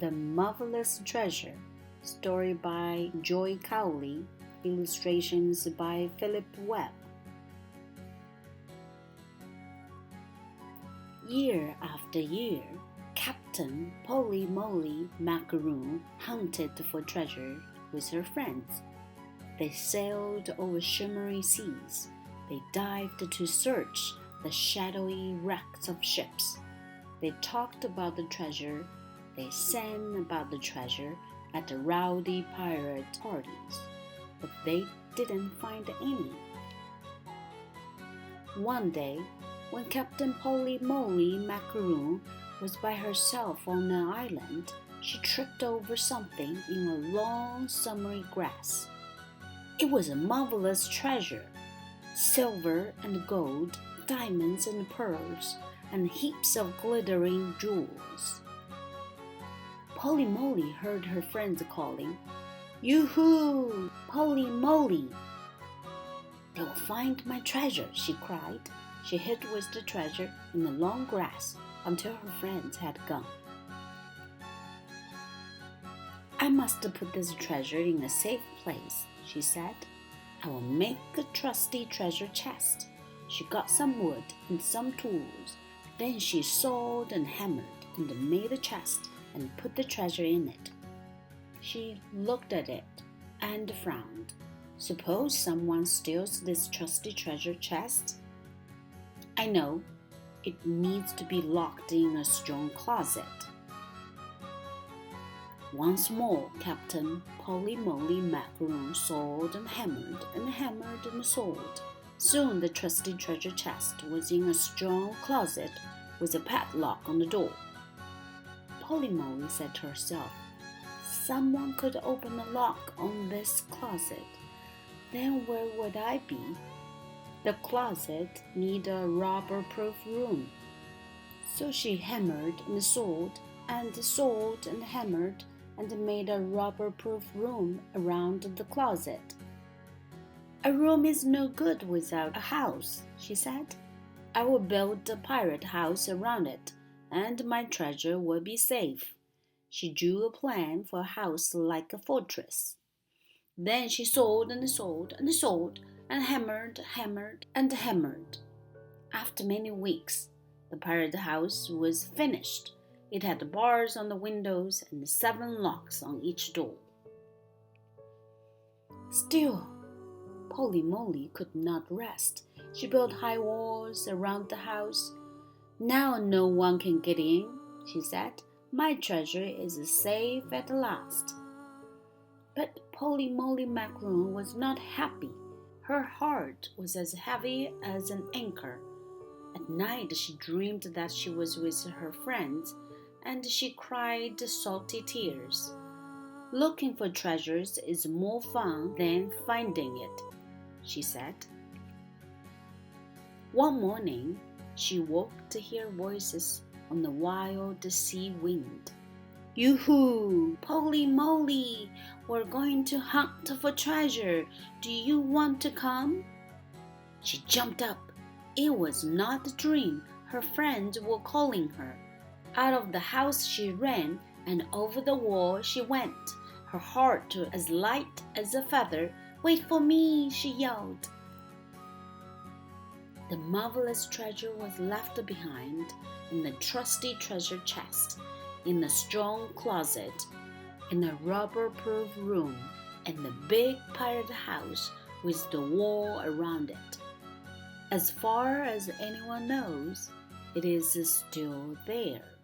The Marvelous Treasure, story by Joy Cowley, illustrations by Webb. Year after year, Captain Polly Molly Macaroon hunted for treasure with her friends. They sailed over shimmering seas. They dived to search the shadowy wrecks of ships. They talked about the treasure. They sang about the treasure at the rowdy pirate parties, but they didn't find any. One day, when Captain Polly Molly Macaroon was by herself on an island, she tripped over something in a long summery grass. It was a marvelous treasure, silver and gold, diamonds and pearls, and heaps of glittering jewels. Polly Molly heard her friends calling, "Yoo-hoo! Polly Molly!" "They will find my treasure," she cried. She hid with the treasure in the long grass until her friends had gone. "I must put this treasure in a safe place," she said. "I will make a trusty treasure chest." She got some wood and some tools. Then she sawed and hammered and made a chest and put the treasure in it. She looked at it and frowned. Suppose someone steals this trusty treasure chest? I know, it needs to be locked in a strong closet. Once more, Captain Polly Molly Macaroon sawed and hammered and sawed. Soon the trusty treasure chest was in a strong closet with a padlock on the door. Polly Molly said to herself, "Someone could open the lock on this closet. Then where would I be? The closet needs a robber-proof room." So she hammered and sawed and hammered and made a robber-proof room around the closet. "A room is no good without a house," she said. "I will build a pirate house around it, and my treasure will be safe." She drew a plan for a house like a fortress. Then she sawed and hammered and hammered. After many weeks, the pirate house was finished. It had bars on the windows and 7 locks on each door. Still, Polly Molly could not rest. She built high walls around the house. "Now no one can get in," she said. "My treasure is safe at last." But Polly Molly Macaroon was not happy. Her heart was as heavy as an anchor. At night she dreamed that she was with her friends, and she cried salty tears. "Looking for treasures is more fun than finding it," she said. One morning, she woke to hear voices on the wild sea wind. "Yoo-hoo! Polly Molly! We're going to hunt for treasure. Do you want to come?" She jumped up. It was not a dream. Her friends were calling her. Out of the house she ran, and over the wall she went, her heart as light as a feather. "Wait for me!" she yelled. The marvelous treasure was left behind in the trusty treasure chest, in the strong closet, in the rubber-proof room, and the big pirate house with the wall around it. As far as anyone knows, it is still there.